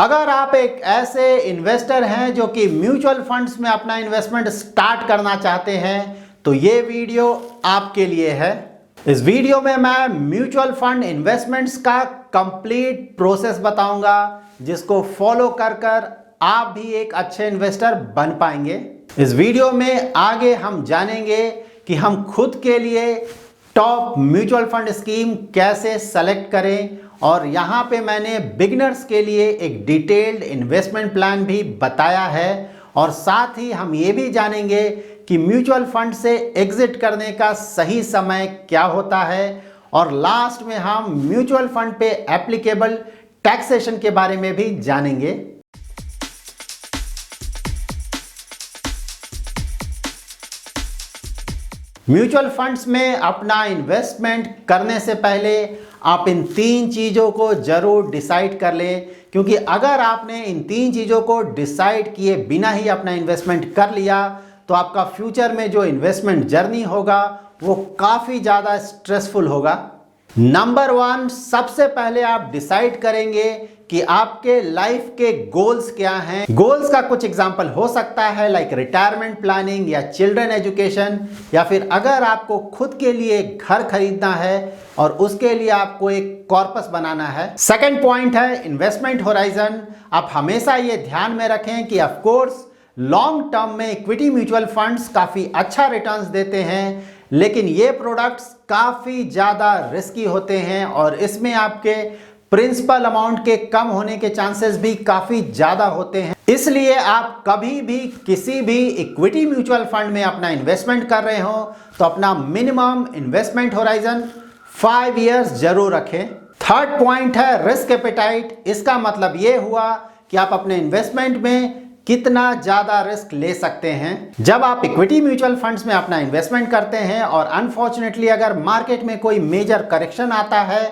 अगर आप एक ऐसे इन्वेस्टर हैं जो कि म्यूचुअल फंड्स में अपना इन्वेस्टमेंट स्टार्ट करना चाहते हैं तो ये वीडियो आपके लिए है। इस वीडियो में मैं म्यूचुअल फंड इन्वेस्टमेंट्स का कंप्लीट प्रोसेस बताऊंगा जिसको फॉलो कर आप भी एक अच्छे इन्वेस्टर बन पाएंगे। इस वीडियो में आगे हम जानेंगे कि हम खुद के लिए टॉप म्यूचुअल फंड स्कीम कैसे सेलेक्ट करें और यहाँ पे मैंने बिगिनर्स के लिए एक डिटेल्ड इन्वेस्टमेंट प्लान भी बताया है और साथ ही हम ये भी जानेंगे कि म्यूचुअल फंड से एग्जिट करने का सही समय क्या होता है और लास्ट में हम म्यूचुअल फंड पे एप्लीकेबल टैक्सेशन के बारे में भी जानेंगे। म्यूचुअल फंड्स में अपना इन्वेस्टमेंट करने से पहले आप इन 3 चीज़ों को ज़रूर डिसाइड कर लें, क्योंकि अगर आपने इन 3 चीज़ों को डिसाइड किए बिना ही अपना इन्वेस्टमेंट कर लिया तो आपका फ्यूचर में जो इन्वेस्टमेंट जर्नी होगा वो काफ़ी ज़्यादा स्ट्रेसफुल होगा। नंबर 1, सबसे पहले आप डिसाइड करेंगे कि आपके लाइफ के गोल्स क्या हैं। गोल्स का कुछ एग्जांपल हो सकता है लाइक रिटायरमेंट प्लानिंग या चिल्ड्रन एजुकेशन, या फिर अगर आपको खुद के लिए एक घर खरीदना है और उसके लिए आपको एक कॉर्पस बनाना है। सेकंड पॉइंट है इन्वेस्टमेंट होराइजन। आप हमेशा ये ध्यान में रखें कि ऑफ कोर्स लॉन्ग टर्म में इक्विटी म्यूचुअल फंड्स काफ़ी अच्छा रिटर्न्स देते हैं, लेकिन ये प्रोडक्ट्स काफ़ी ज़्यादा रिस्की होते हैं और इसमें आपके प्रिंसिपल अमाउंट के कम होने के चांसेस भी काफ़ी ज़्यादा होते हैं। इसलिए आप कभी भी किसी भी इक्विटी म्यूचुअल फंड में अपना इन्वेस्टमेंट कर रहे हो तो अपना मिनिमम इन्वेस्टमेंट होराइजन 5 इयर्स जरूर रखें। थर्ड पॉइंट है रिस्क एपेटाइट। इसका मतलब ये हुआ कि आप अपने इन्वेस्टमेंट में कितना ज़्यादा रिस्क ले सकते हैं। जब आप इक्विटी म्यूचुअल फंड्स में अपना इन्वेस्टमेंट करते हैं और अनफॉर्चुनेटली अगर मार्केट में कोई मेजर करेक्शन आता है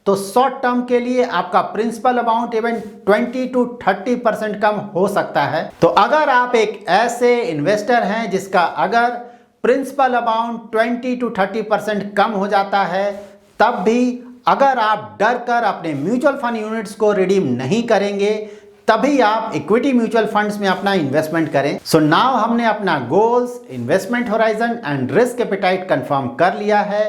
तो शॉर्ट टर्म के लिए आपका प्रिंसिपल अमाउंट इवन 20 to 30% कम हो सकता है। तो अगर आप एक ऐसे इन्वेस्टर हैं जिसका अगर प्रिंसिपल अमाउंट 20 to 30% कम हो जाता है, तब भी अगर आप डर कर अपने म्यूचुअल फंड यूनिट्स को रिडीम नहीं करेंगे तभी आप इक्विटी म्यूचुअल फंड्स में अपना इन्वेस्टमेंट करें। सो नाउ हमने अपना goals, investment horizon and risk appetite confirm कर लिया है।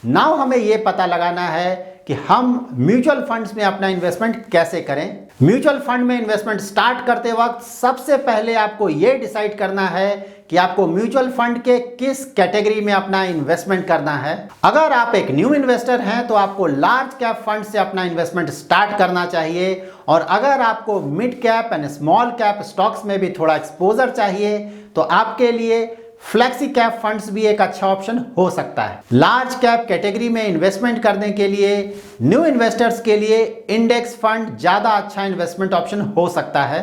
नाउ हमें यह पता लगाना है कि हम म्यूचुअल फंड्स में अपना इन्वेस्टमेंट कैसे करें। म्यूचुअल फंड में इन्वेस्टमेंट स्टार्ट करते वक्त सबसे पहले आपको यह डिसाइड करना है कि आपको म्यूचुअल फंड के किस कैटेगरी में अपना इन्वेस्टमेंट करना है। अगर आप एक न्यू इन्वेस्टर हैं तो आपको लार्ज कैप फंड से अपना इन्वेस्टमेंट स्टार्ट करना चाहिए, और अगर आपको mid cap and small cap stocks में भी थोड़ा एक्सपोजर चाहिए तो आपके लिए फ्लेक्सी कैप फंड्स भी एक अच्छा ऑप्शन हो सकता है। लार्ज कैप कैटेगरी में इन्वेस्टमेंट करने के लिए न्यू इन्वेस्टर्स के लिए इंडेक्स फंड ज़्यादा अच्छा इन्वेस्टमेंट ऑप्शन हो सकता है।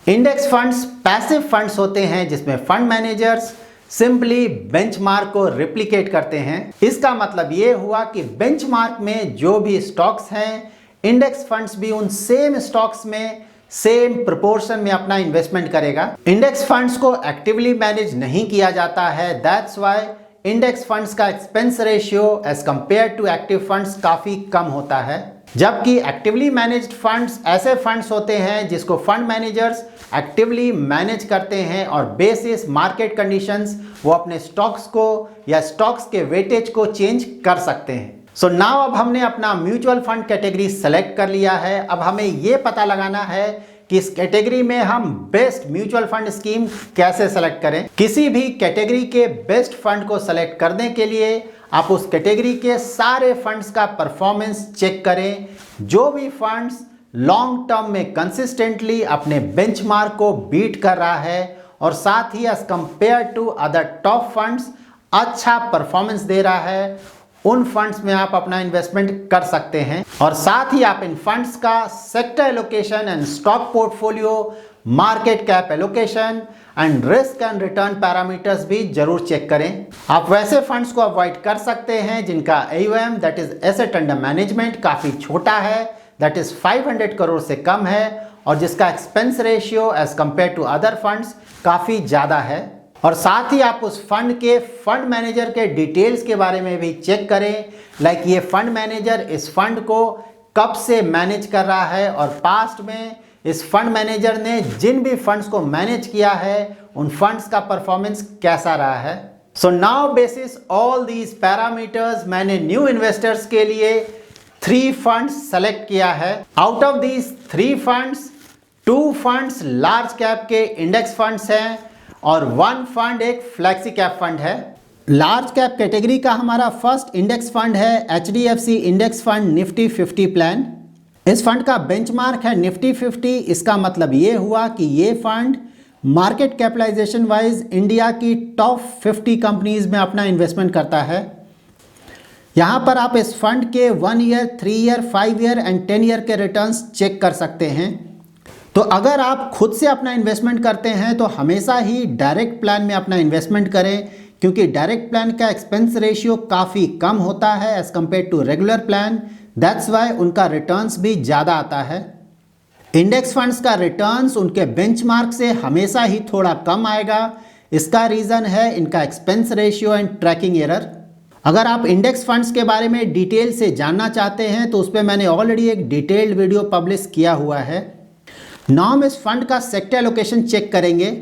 इंडेक्स फंड्स पैसिव फंड्स होते हैं जिसमें फंड मैनेजर्स सिंपली बेंचमार्क को रिप्लिकेट करते हैं। इसका मतलब ये हुआ कि बेंचमार्क में जो भी स्टॉक्स हैं, इंडेक्स फंड्स भी उन सेम स्टॉक्स में सेम प्रोपोर्शन में अपना इन्वेस्टमेंट करेगा। इंडेक्स फंड्स को एक्टिवली मैनेज नहीं किया जाता है, दैट्स व्हाई इंडेक्स फंड्स का expense ratio as compare to active funds काफ़ी कम होता है। जबकि एक्टिवली मैनेज्ड फंड्स ऐसे फंड्स होते हैं जिसको फंड मैनेजर्स एक्टिवली मैनेज करते हैं और बेसिस मार्केट कंडीशंस वो अपने स्टॉक्स को या स्टॉक्स के वेटेज को चेंज कर सकते हैं। सो नाउ अब हमने अपना म्यूचुअल फंड कैटेगरी सेलेक्ट कर लिया है। अब हमें ये पता लगाना है कि इस कैटेगरी में हम बेस्ट म्यूचुअल फंड स्कीम कैसे सेलेक्ट करें। किसी भी कैटेगरी के बेस्ट फंड को सेलेक्ट करने के लिए आप उस कैटेगरी के सारे फंड्स का परफॉर्मेंस चेक करें। जो भी फंड्स लॉन्ग टर्म में कंसिस्टेंटली अपने बेंचमार्क को बीट कर रहा है और साथ ही as compare to other top funds अच्छा परफॉर्मेंस दे रहा है, उन फंड्स में आप अपना इन्वेस्टमेंट कर सकते हैं। और साथ ही आप इन फंड्स का sector allocation and stock portfolio, market cap allocation and risk and return parameters भी जरूर चेक करें। आप वैसे फंड्स को अवॉइड कर सकते हैं जिनका AUM that is asset under management काफ़ी छोटा है, दैट इज 500 करोड़ से कम है, और जिसका expense ratio as compare to other funds काफ़ी ज़्यादा है। और साथ ही आप उस फंड के फंड मैनेजर के डिटेल्स के बारे में भी चेक करें, लाइक ये फंड मैनेजर इस फंड को कब से मैनेज कर रहा है और पास्ट में इस फंड मैनेजर ने जिन भी फंड्स को मैनेज किया है उन फंड्स का परफॉर्मेंस कैसा रहा है। So now basis all these parameters मैंने न्यू इन्वेस्टर्स के लिए 3 फंड्स सेलेक्ट किया है। Out of these 3 funds 2 funds large cap के इंडेक्स फंड्स हैं और 1 फंड एक फ्लैक्सी कैप फंड है। लार्ज कैप कैटेगरी का हमारा फर्स्ट इंडेक्स फंड है HDFC index fund Nifty 50 plan. इस फंड का बेंचमार्क है निफ्टी 50। इसका मतलब ये हुआ कि ये fund market capitalisation wise India की टॉप 50 कंपनीज में अपना इन्वेस्टमेंट करता है। यहाँ पर आप इस फंड के 1 year, 3 year, 5 year and 10 year के रिटर्न्स चेक कर सकते हैं। तो अगर आप खुद से अपना इन्वेस्टमेंट करते हैं तो हमेशा ही डायरेक्ट प्लान में अपना इन्वेस्टमेंट करें, क्योंकि डायरेक्ट प्लान का एक्सपेंस रेशियो काफ़ी कम होता है as compare to regular plan. That's why उनका रिटर्न्स भी ज़्यादा आता है। इंडेक्स फंड्स का रिटर्न्स उनके बेंचमार्क से हमेशा ही थोड़ा कम आएगा। इसका रीज़न है इनका expense ratio and tracking error. अगर आप इंडेक्स फंड्स के बारे में डिटेल से जानना चाहते हैं तो उस पर मैंने ऑलरेडी एक डिटेल्ड वीडियो पब्लिश किया हुआ है। नाउ हम इस फंड का सेक्टर एलोकेशन चेक करेंगे।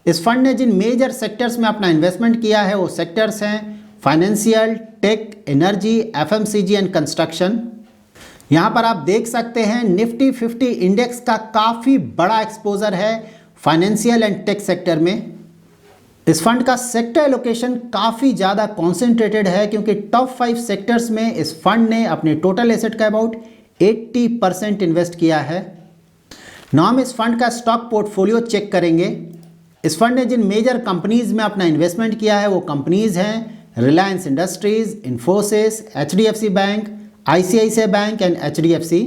इस फंड ने जिन मेजर सेक्टर्स में अपना इन्वेस्टमेंट किया है वो सेक्टर्स हैं financial, tech, energy, FMCG and construction. यहाँ पर आप देख सकते हैं निफ्टी 50 इंडेक्स का काफ़ी बड़ा एक्सपोजर है फाइनेंशियल एंड टेक सेक्टर में। इस फंड का सेक्टर एलोकेशन काफ़ी ज़्यादा कॉन्सेंट्रेटेड है, क्योंकि टॉप 5 सेक्टर्स में इस फंड ने अपने टोटल एसेट का अबाउट 80% इन्वेस्ट किया है। नाउ हम इस फंड का स्टॉक पोर्टफोलियो चेक करेंगे। इस फंड ने जिन मेजर कंपनीज में अपना इन्वेस्टमेंट किया है वो कंपनीज हैं Reliance industries, Infosys, HDFC bank, ICICI bank and HDFC।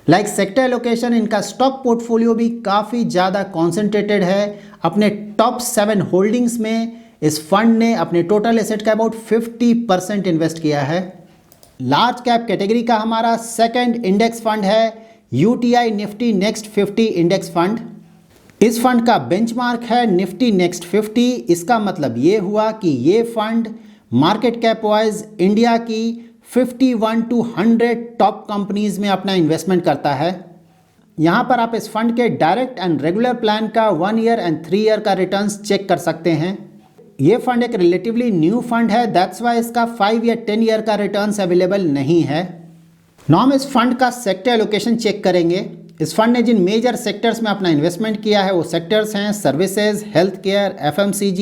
Like sector allocation इनका स्टॉक पोर्टफोलियो भी काफ़ी ज़्यादा कॉन्सेंट्रेटेड है। अपने टॉप 7 होल्डिंग्स में इस फंड ने अपने टोटल एसेट का अबाउट 50% इन्वेस्ट किया है। लार्ज कैप कैटेगरी का हमारा सेकंड इंडेक्स फंड है UTI Nifty next 50 index fund. इस फंड का बेंचमार्क है निफ्टी नेक्स्ट 50। इसका मतलब ये हुआ कि ये fund market cap wise India की 51 to 100 टॉप कंपनीज में अपना इन्वेस्टमेंट करता है। यहाँ पर आप इस फंड के डायरेक्ट एंड रेगुलर प्लान का 1 ईयर एंड 3 ईयर का रिटर्न्स चेक कर सकते हैं। ये फंड एक रिलेटिवली न्यू फंड है, दैट्स वाई इसका 5 या 10 ईयर का रिटर्न्स अवेलेबल नहीं है। नाउ हम इस फंड का सेक्टर एलोकेशन चेक करेंगे। इस फंड ने जिन मेजर सेक्टर्स में अपना इन्वेस्टमेंट किया है वो सेक्टर्स हैं services, health care, FMCG,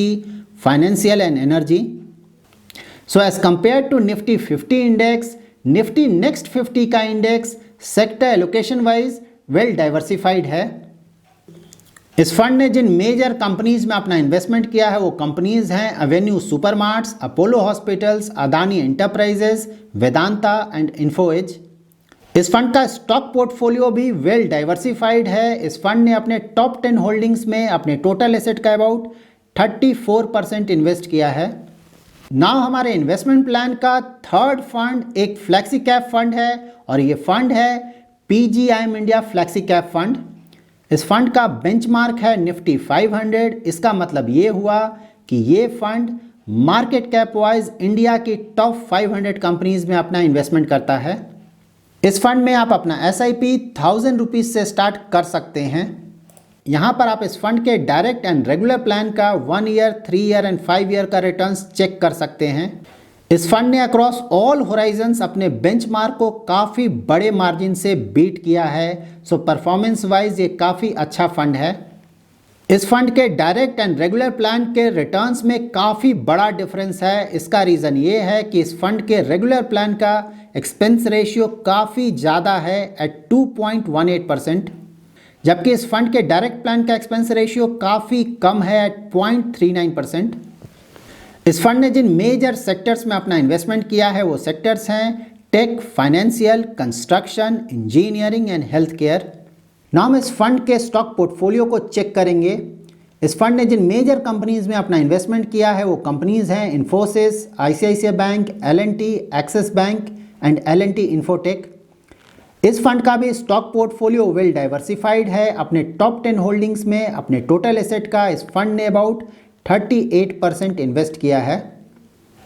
financial and energy. So as compare to Nifty 50 इंडेक्स, निफ्टी नेक्स्ट 50 का index sector allocation wise well diversified है। इस फंड ने जिन मेजर कंपनीज में अपना इन्वेस्टमेंट किया है वो कंपनीज हैं Avenue Supermarts, Apollo hospitals, Adani enterprises, Vedanta and Info Edge. इस फंड का स्टॉक पोर्टफोलियो भी वेल डाइवर्सिफाइड है। इस फंड ने अपने टॉप 10 होल्डिंग्स में अपने टोटल एसेट का अबाउट 34% इन्वेस्ट किया है। नाउ हमारे इन्वेस्टमेंट प्लान का थर्ड फंड एक फ्लैक्सी कैप फंड है और ये फंड है PGIM India flexi cap fund. इस फंड का बेंचमार्क है निफ्टी 500। इसका मतलब ये हुआ कि ये fund market cap wise India की टॉप 500 कंपनीज में अपना इन्वेस्टमेंट करता है। इस फंड में आप अपना SIP 1000 रुपीज़ से स्टार्ट कर सकते हैं। यहाँ पर आप इस फंड के डायरेक्ट एंड रेगुलर प्लान का 1 ईयर, 3 ईयर एंड 5 ईयर का रिटर्न्स चेक कर सकते हैं। इस फंड ने अक्रॉस ऑल होराइजन्स अपने बेंचमार्क को काफ़ी बड़े मार्जिन से बीट किया है। सो परफॉर्मेंस वाइज ये काफ़ी अच्छा फंड है। इस फंड के डायरेक्ट एंड रेगुलर प्लान के रिटर्न्स में काफ़ी बड़ा डिफरेंस है। इसका रीज़न ये है कि इस फंड के रेगुलर प्लान का एक्सपेंस रेशियो काफ़ी ज़्यादा है एट 2.18%, जबकि इस फंड के डायरेक्ट प्लान का एक्सपेंस रेशियो काफ़ी कम है एट 0.39%। इस फंड ने जिन मेजर सेक्टर्स में अपना इन्वेस्टमेंट किया है वो सेक्टर्स हैं tech, financial, construction, engineering and health care. Now हम इस फंड के स्टॉक पोर्टफोलियो को चेक करेंगे। इस फंड ने जिन मेजर कंपनीज में अपना इन्वेस्टमेंट किया है वो कंपनीज हैं Infosys, ICICI bank, L&T, axis bank and L&T infotech. इस फंड का भी स्टॉक पोर्टफोलियो वेल डाइवर्सिफाइड है। अपने टॉप 10 होल्डिंग्स में अपने टोटल एसेट का इस फंड ने अबाउट 38% इन्वेस्ट किया है।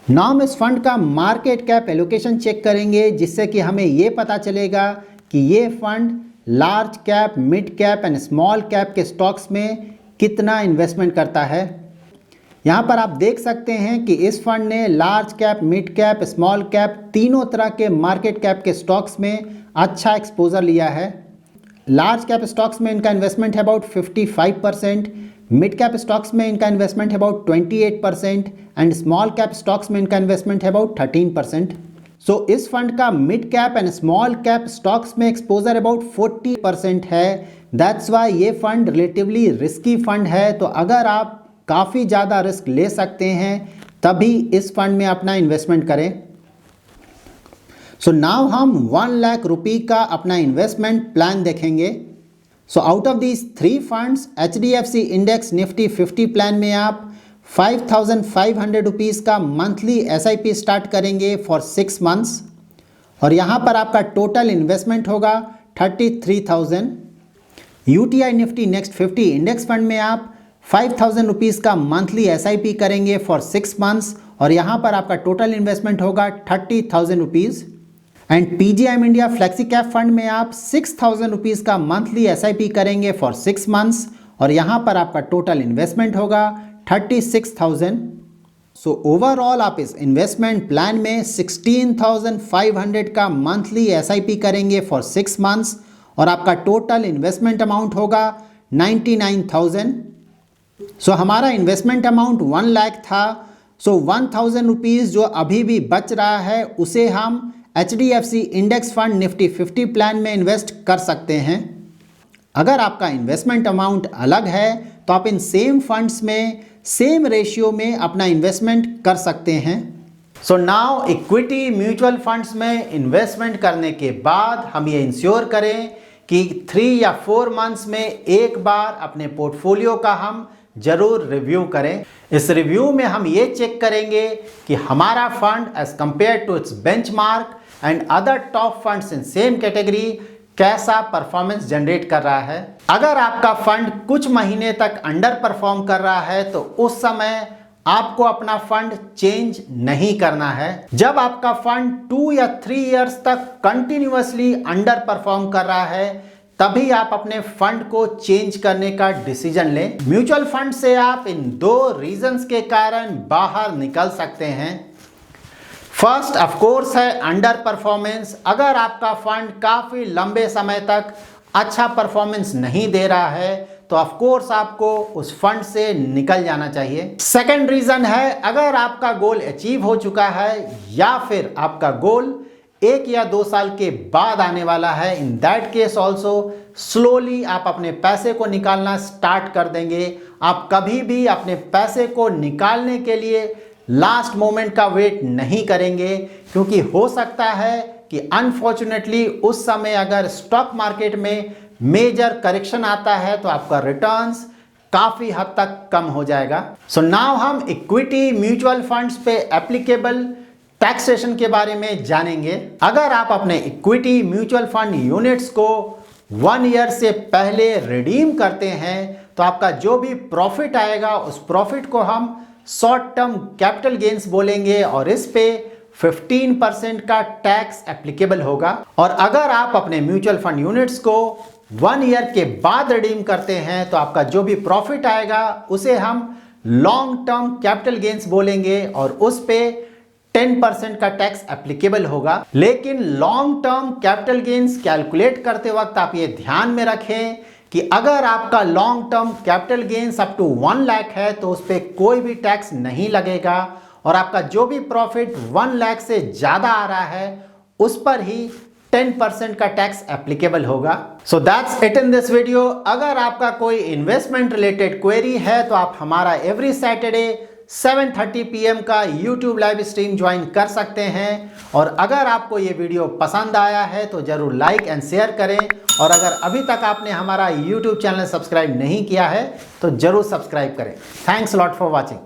नाउ हम इस फंड का मार्केट कैप एलोकेशन चेक करेंगे, जिससे कि हमें ये पता चलेगा कि ये fund large cap, mid cap and small cap के स्टॉक्स में कितना इन्वेस्टमेंट करता है। यहाँ पर आप देख सकते हैं कि इस फंड ने large cap, mid cap, small cap तीनों तरह के मार्केट कैप के स्टॉक्स में अच्छा एक्सपोजर लिया है। लार्ज कैप स्टॉक्स में इनका इन्वेस्टमेंट है अबाउट 55%, मिड कैप स्टॉक्स में इनका इन्वेस्टमेंट है about 28% and small cap stocks में इनका इन्वेस्टमेंट है अबाउट 13%। सो इस फंड का mid cap and small cap stocks में एक्सपोजर अबाउट 40% है। दैट्स वाई ये फंड रिलेटिवली रिस्की फंड है। तो अगर आप काफ़ी ज़्यादा रिस्क ले सकते हैं तभी इस फंड में अपना इन्वेस्टमेंट करें। सो नाउ हम 1 लाख रुपये का अपना इन्वेस्टमेंट प्लान देखेंगे। So out of these 3 funds HDFC index Nifty 50 plan में आप 5,500 रुपीज़ का मंथली SIP स्टार्ट करेंगे फॉर 6 मंथ्स और यहाँ पर आपका टोटल इन्वेस्टमेंट होगा 33,000। UTI Nifty next 50 index fund में आप 5,000 रुपीज़ का मंथली SIP करेंगे फॉर 6 मंथ्स और यहाँ पर आपका टोटल इन्वेस्टमेंट होगा 30,000 rupees. And PGIM India flexi cap fund में आप 6,000 रुपीज़ का मंथली SIP करेंगे फॉर 6 मंथ्स और यहाँ पर आपका टोटल इन्वेस्टमेंट होगा 36,000। सो ओवरऑल आप इस इन्वेस्टमेंट प्लान में 16,500 का मंथली SIP करेंगे फॉर 6 मंथ्स और आपका टोटल इन्वेस्टमेंट अमाउंट होगा 99,000। सो हमारा इन्वेस्टमेंट अमाउंट 1 लाख था। सो 1,000 रुपीज़ जो अभी भी बच रहा है उसे हम HDFC index fund Nifty 50 plan में इन्वेस्ट कर सकते हैं। अगर आपका इन्वेस्टमेंट अमाउंट अलग है तो आप इन सेम फंड्स में सेम रेशियो में अपना इन्वेस्टमेंट कर सकते हैं। So now equity mutual funds में इन्वेस्टमेंट करने के बाद हम ये इंश्योर करें कि 3 या 4 मंथ्स में एक बार अपने पोर्टफोलियो का हम जरूर रिव्यू करें। इस रिव्यू में हम ये चेक करेंगे कि हमारा fund as compare to its benchmark and other top funds in same category कैसा परफॉर्मेंस जनरेट कर रहा है। अगर आपका फंड कुछ महीने तक अंडर परफॉर्म कर रहा है तो उस समय आपको अपना फंड चेंज नहीं करना है। जब आपका फंड 2 या 3 इयर्स तक कंटिन्यूअसली अंडर परफॉर्म कर रहा है तभी आप अपने फंड को चेंज करने का डिसीजन लें। म्यूचुअल फंड से आप इन 2 रीजंस के कारण बाहर निकल सकते हैं। फर्स्ट ऑफ कोर्स है अंडर परफॉर्मेंस। अगर आपका फंड काफ़ी लंबे समय तक अच्छा परफॉर्मेंस नहीं दे रहा है तो ऑफ कोर्स आपको उस फंड से निकल जाना चाहिए। सेकंड रीज़न है अगर आपका गोल अचीव हो चुका है या फिर आपका गोल 1 या 2 साल के बाद आने वाला है, in that case also slowly आप अपने पैसे को निकालना स्टार्ट कर देंगे। आप कभी भी अपने पैसे को निकालने के लिए लास्ट मोमेंट का वेट नहीं करेंगे क्योंकि हो सकता है कि अनफॉर्चुनेटली उस समय अगर स्टॉक मार्केट में मेजर करेक्शन आता है तो आपका रिटर्न्स काफ़ी हद तक कम हो जाएगा। सो नाउ हम इक्विटी म्यूचुअल फंड्स पे एप्लीकेबल टैक्सेशन के बारे में जानेंगे। अगर आप अपने इक्विटी म्यूचुअल फंड यूनिट्स को 1 ईयर से पहले रिडीम करते हैं तो आपका जो भी प्रॉफिट आएगा उस प्रॉफिट को हम शॉर्ट टर्म कैपिटल गेन्स बोलेंगे और इस पे 15% का टैक्स एप्लीकेबल होगा। और अगर आप अपने म्यूचुअल फंड यूनिट्स को 1 ईयर के बाद रिडीम करते हैं तो आपका जो भी प्रॉफिट आएगा उसे हम लॉन्ग टर्म कैपिटल गेन्स बोलेंगे और उस पे 10% का टैक्स एप्लीकेबल होगा। लेकिन long term capital gains calculate करते वक्त आप ये ध्यान में रखें कि अगर आपका long term capital gains up to 1 lakh है तो उस पर कोई भी टैक्स नहीं लगेगा और आपका जो भी प्रॉफिट 1 लाख से ज़्यादा आ रहा है उस पर ही 10% का टैक्स एप्लीकेबल होगा। So that's it in this video. अगर आपका कोई इन्वेस्टमेंट रिलेटेड क्वेरी है तो आप हमारा एवरी सैटरडे 7:30 PM का YouTube लाइव स्ट्रीम ज्वाइन कर सकते हैं। और अगर आपको ये वीडियो पसंद आया है तो ज़रूर लाइक एंड शेयर करें और अगर अभी तक आपने हमारा YouTube चैनल सब्सक्राइब नहीं किया है तो ज़रूर सब्सक्राइब करें। Thanks lot for watching.